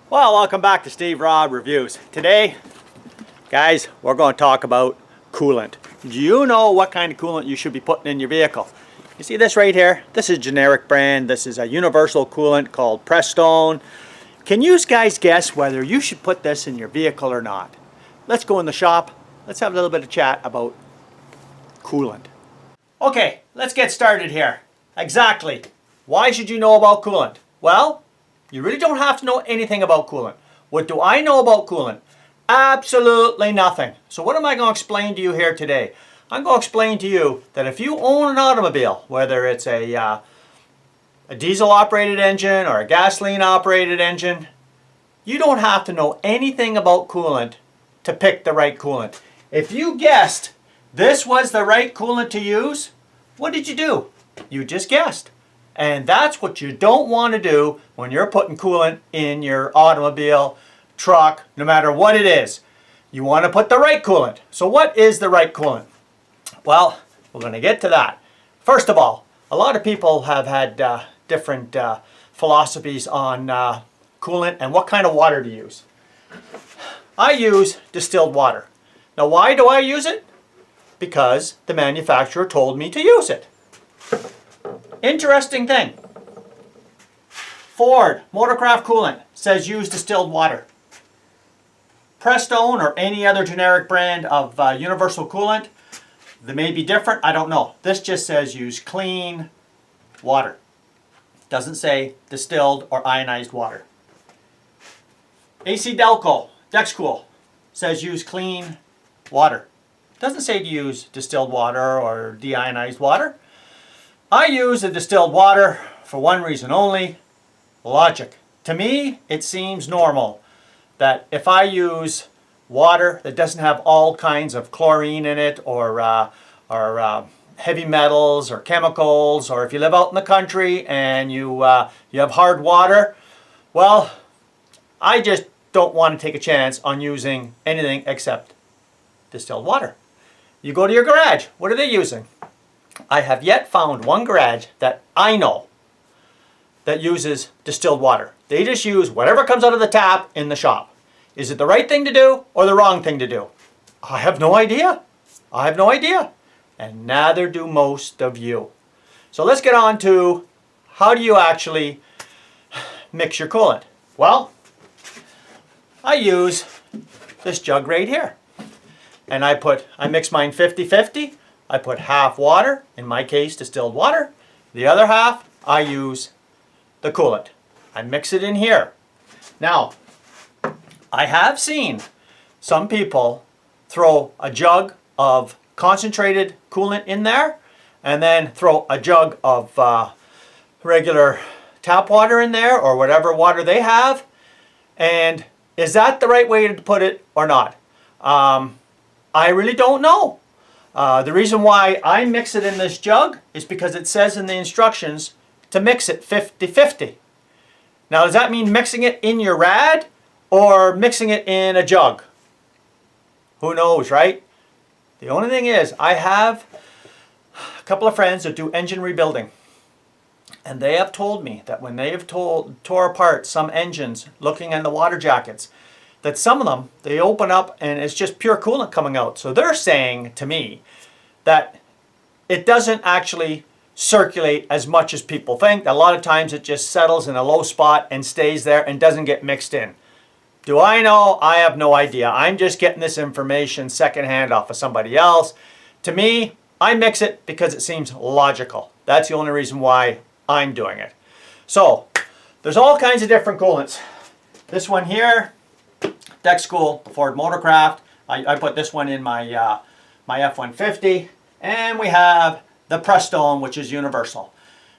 Well, welcome back to Steve Robb Reviews. Today, guys, we're going to talk about coolant. Do you know what kind of coolant you should be putting in your vehicle? You see this right here? This is a generic brand. This is a universal coolant called Prestone. Can you guys guess whether you should put this in your vehicle or not? Let's go in the shop. Let's have a little bit of chat about coolant. Okay, let's get started here. Exactly. Why should you know about coolant? Well, you really don't have to know anything about coolant. What do I know about coolant? Absolutely nothing. So what am I going to explain to you here today? I'm going to explain to you that if you own an automobile, whether it's a diesel operated engine or a gasoline operated engine, you don't have to know anything about coolant to pick the right coolant. If you guessed this was the right coolant to use, what did you do? You just guessed. And that's what you don't want to do when you're putting coolant in your automobile, truck, no matter what it is. You want to put the right coolant. So what is the right coolant? Well, we're going to get to that. First of all, a lot of people have had different philosophies on coolant and what kind of water to use. I use distilled water. Now why do I use it? Because the manufacturer told me to use it. Interesting thing. Ford Motorcraft Coolant says use distilled water. Prestone or any other generic brand of universal coolant, they may be different, I don't know. This just says use clean water. Doesn't say distilled or ionized water. AC Delco, Dexcool, says use clean water. Doesn't say to use distilled water or deionized water. I use the distilled water for one reason only, logic. To me, it seems normal that if I use water that doesn't have all kinds of chlorine in it or heavy metals or chemicals, or if you live out in the country and you have hard water, well, I just don't want to take a chance on using anything except distilled water. You go to your garage, what are they using? I have yet found one garage that I know that uses distilled water. They just use whatever comes out of the tap in the shop. Is it the right thing to do or the wrong thing to do? I have no idea. I have no idea. And neither do most of you. So let's get on to how do you actually mix your coolant? Well, I use this jug right here. And I mix mine 50-50. I put half water, in my case distilled water. The other half I use the coolant. I mix it in here. Now, I have seen some people throw a jug of concentrated coolant in there and then throw a jug of regular tap water in there or whatever water they have. And is that the right way to put it or not? I really don't know. The reason why I mix it in this jug is because it says in the instructions to mix it 50-50. Now, does that mean mixing it in your rad or mixing it in a jug? Who knows, right? The only thing is, I have a couple of friends that do engine rebuilding. And they have told me that when they have tore apart some engines looking in the water jackets, that some of them, they open up and it's just pure coolant coming out. So they're saying to me that it doesn't actually circulate as much as people think. A lot of times it just settles in a low spot and stays there and doesn't get mixed in. Do I know? I have no idea. I'm just getting this information secondhand off of somebody else. To me, I mix it because it seems logical. That's the only reason why I'm doing it. So, there's all kinds of different coolants. This one here, Dexcool, the Ford Motorcraft. I put this one in my my F-150. And we have the Prestone, which is universal.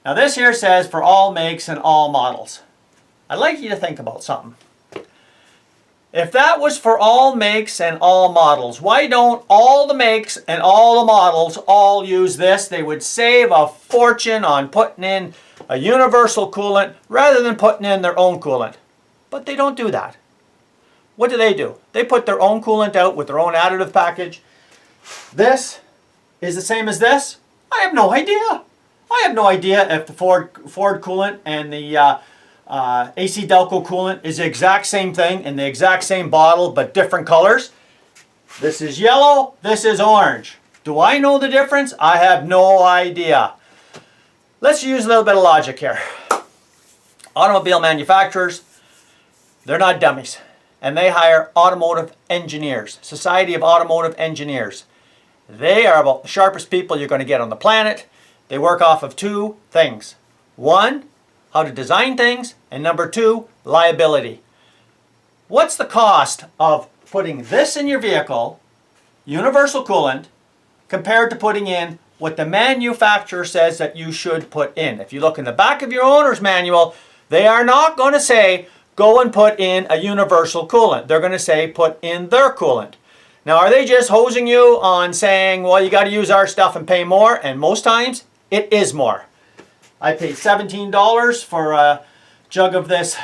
Now this here says for all makes and all models. I'd like you to think about something. If that was for all makes and all models, why don't all the makes and all the models all use this? They would save a fortune on putting in a universal coolant rather than putting in their own coolant. But they don't do that. What do? They put their own coolant out with their own additive package. This is the same as this? I have no idea. I have no idea if the Ford coolant and the AC Delco coolant is the exact same thing in the exact same bottle, but different colors. This is yellow, this is orange. Do I know the difference? I have no idea. Let's use a little bit of logic here. Automobile manufacturers, they're not dummies. And they hire automotive engineers, Society of Automotive Engineers. They are about the sharpest people you're going to get on the planet. They work off of two things. One, how to design things, and number two, liability. What's the cost of putting this in your vehicle, universal coolant, compared to putting in what the manufacturer says that you should put in? If you look in the back of your owner's manual, they are not going to say, go and put in a universal coolant. They're going to say, put in their coolant. Now, are they just hosing you on saying, well, you got to use our stuff and pay more? And most times, it is more. I paid $17 for a jug of this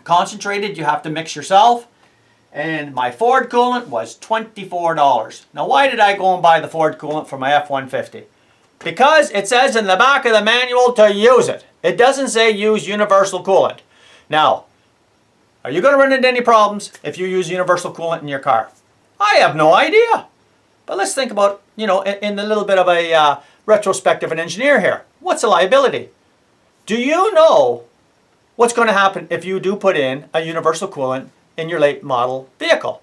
concentrated. You have to mix yourself. And my Ford coolant was $24. Now, why did I go and buy the Ford coolant for my F-150? Because it says in the back of the manual to use it. It doesn't say use universal coolant. Now, are you going to run into any problems if you use universal coolant in your car? I have no idea. But let's think about, in a little bit of a retrospective an engineer here. What's the liability? Do you know what's going to happen if you do put in a universal coolant in your late model vehicle?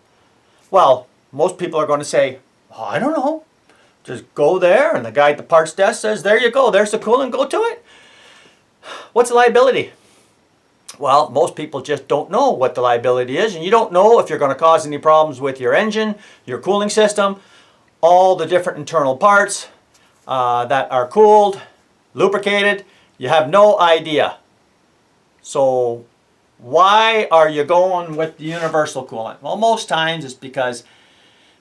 Well, most people are going to say, oh, I don't know. Just go there and the guy at the parts desk says, there you go, there's the coolant, go to it. What's the liability? Well, most people just don't know what the liability is, and you don't know if you're going to cause any problems with your engine, your cooling system, all the different internal parts that are cooled, lubricated. You have no idea. So why are you going with the universal coolant? Well, most times it's because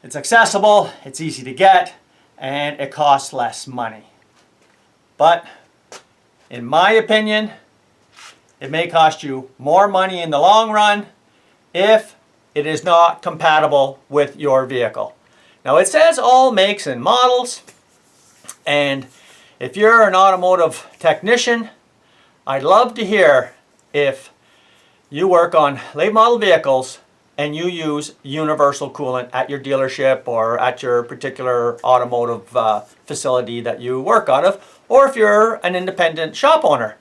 it's accessible, it's easy to get, and it costs less money. But in my opinion, it may cost you more money in the long run if it is not compatible with your vehicle. Now, it says all makes and models, and if you're an automotive technician, I'd love to hear if you work on late model vehicles and you use universal coolant at your dealership or at your particular automotive facility that you work out of, or if you're an independent shop owner.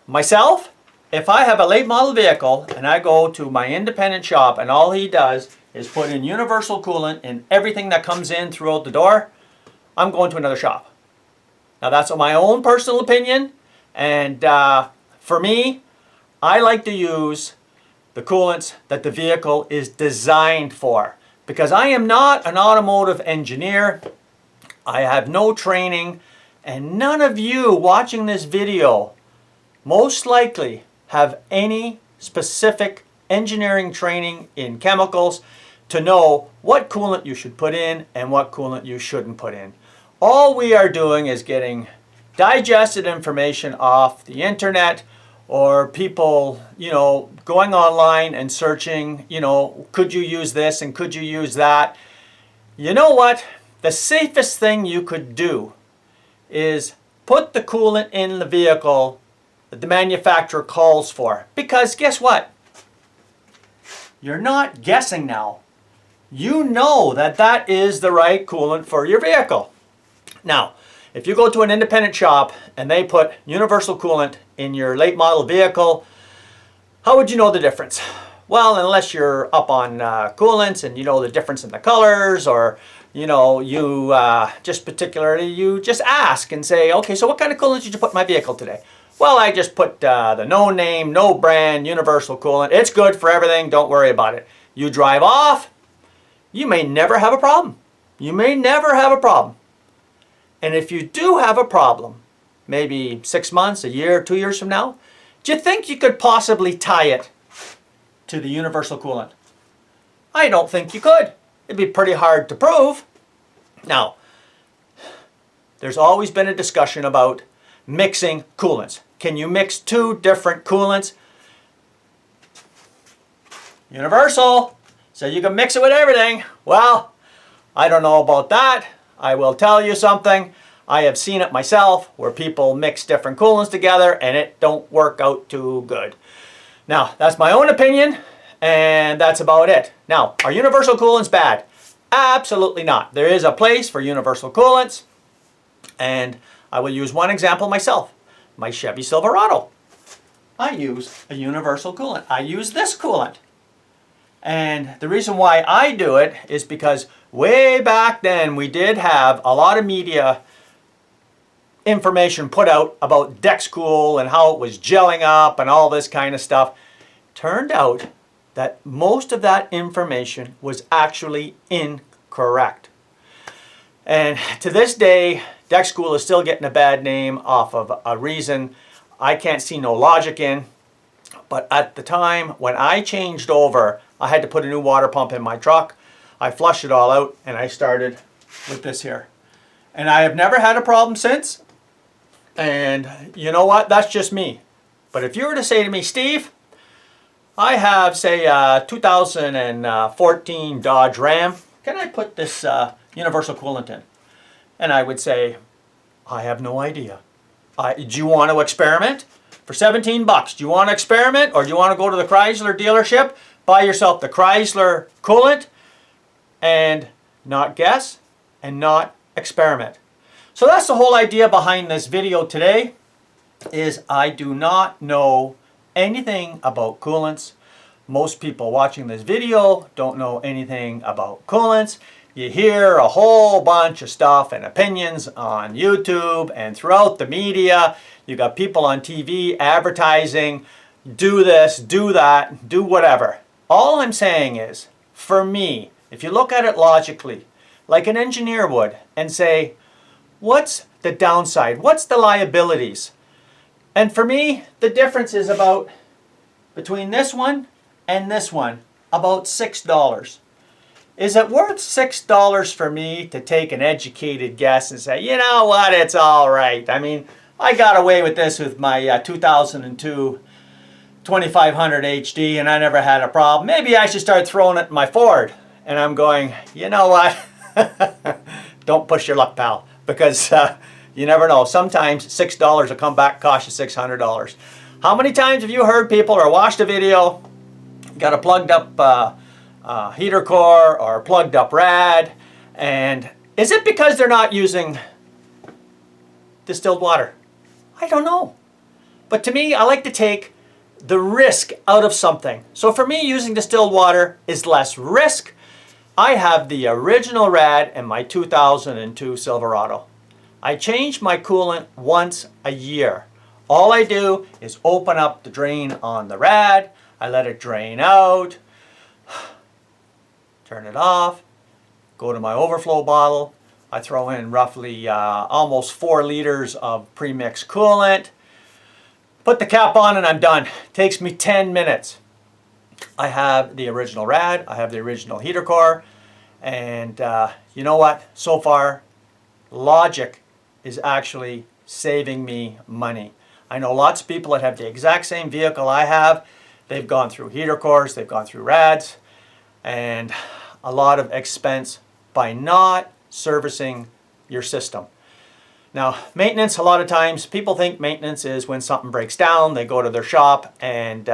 Myself, if I have a late model vehicle and I go to my independent shop and all he does is put in universal coolant in everything that comes in throughout the door, I'm going to another shop. Now, that's my own personal opinion, and for me, I like to use the coolants that the vehicle is designed for, because I am not an automotive engineer. I have no training, and none of you watching this video most likely have any specific engineering training in chemicals to know what coolant you should put in and what coolant you shouldn't put in. All we are doing is getting digested information off the internet, or people, going online and searching, could you use this and could you use that? You know what? The safest thing you could do is put the coolant in the vehicle that the manufacturer calls for. Because guess what? You're not guessing now. You know that that is the right coolant for your vehicle. Now, if you go to an independent shop and they put universal coolant in your late model vehicle, how would you know the difference? Well, unless you're up on coolants and you know the difference in the colors, or you just ask and say, okay, so what kind of coolant did you put in my vehicle today? Well, I just put the no name, no brand, universal coolant. It's good for everything, don't worry about it. You drive off, you may never have a problem. You may never have a problem. And if you do have a problem, maybe 6 months, a year, 2 years from now, do you think you could possibly tie it to the universal coolant? I don't think you could. It'd be pretty hard to prove. Now, there's always been a discussion about mixing coolants. Can you mix two different coolants? Universal, so you can mix it with everything. Well, I don't know about that. I will tell you something. I have seen it myself where people mix different coolants together and it don't work out too good. Now, that's my own opinion, and that's about it. Now, are universal coolants bad? Absolutely not. There is a place for universal coolants, and I will use one example myself. My Chevy Silverado. I use a universal coolant. I use this coolant. And the reason why I do it is because way back then we did have a lot of media information put out about DexCool and how it was gelling up and all this kind of stuff. Turned out that most of that information was actually incorrect. And to this day, DexCool is still getting a bad name off of a reason I can't see no logic in. But at the time when I changed over, I had to put a new water pump in my truck. I flushed it all out and I started with this here. And I have never had a problem since. And you know what? That's just me. But if you were to say to me, Steve, I have, say, a 2014 Dodge Ram. Can I put this universal coolant in? And I would say, I have no idea. Do you want to experiment? For 17 bucks, do you want to experiment, or do you want to go to the Chrysler dealership, buy yourself the Chrysler coolant, and not guess, and not experiment? So that's the whole idea behind this video today, is I do not know anything about coolants. Most people watching this video don't know anything about coolants. You hear a whole bunch of stuff and opinions on YouTube and throughout the media. You got people on TV advertising, do this, do that, do whatever. All I'm saying is, for me, if you look at it logically, like an engineer would, and say, what's the downside? What's the liabilities? And for me, the difference is about, between this one and this one, about $6. Is it worth $6 for me to take an educated guess and say, you know what, it's all right? I mean, I got away with this with my 2002 2500 HD and I never had a problem. Maybe I should start throwing it in my Ford. And I'm going, you know what? Don't push your luck, pal, because you never know. Sometimes $6 will come back, cost you $600. How many times have you heard people or watched a video, got a plugged up heater core or a plugged up rad, and is it because they're not using distilled water? I don't know. But to me, I like to take the risk out of something. So for me, using distilled water is less risk. I have the original rad in my 2002 Silverado. I change my coolant once a year. All I do is open up the drain on the rad, I let it drain out, turn it off, go to my overflow bottle, I throw in roughly almost 4 liters of premixed coolant, put the cap on and I'm done. Takes me 10 minutes. I have the original rad, I have the original heater core, and you know what? So far, logic is actually saving me money. I know lots of people that have the exact same vehicle I have. They've gone through heater cores, they've gone through rads, and a lot of expense by not servicing your system. Now, maintenance, a lot of times people think maintenance is when something breaks down, they go to their shop and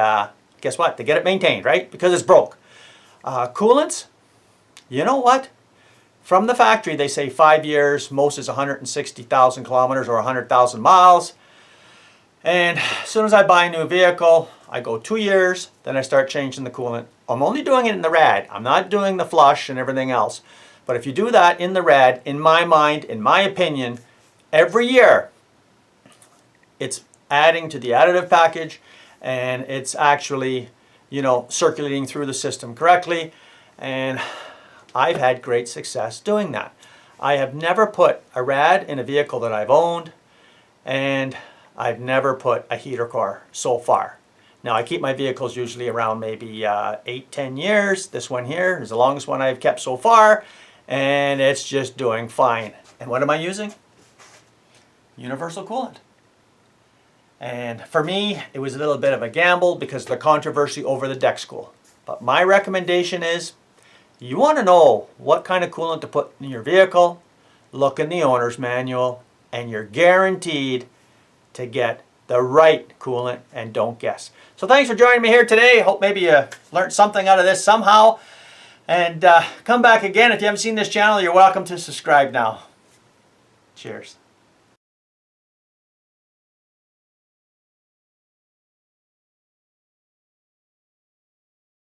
guess what? They get it maintained, right? Because it's broke. Coolants, you know what? From the factory, they say 5 years, most is 160,000 kilometers or 100,000 miles. And as soon as I buy a new vehicle, I go 2 years, then I start changing the coolant. I'm only doing it in the rad. I'm not doing the flush and everything else. But if you do that in the rad, in my mind, in my opinion, every year, it's adding to the additive package and it's actually, you know, circulating through the system correctly. And I've had great success doing that. I have never put a rad in a vehicle that I've owned, and I've never put a heater core so far. Now, I keep my vehicles usually around maybe 8-10 years. This one here is the longest one I've kept so far, and it's just doing fine. And what am I using? Universal coolant. And for me, it was a little bit of a gamble because of the controversy over the DexCool. But my recommendation is, you want to know what kind of coolant to put in your vehicle, look in the owner's manual, and you're guaranteed to get the right coolant and don't guess. So thanks for joining me here today. Hope maybe you learned something out of this somehow. And come back again. If you haven't seen this channel, you're welcome to subscribe now. Cheers.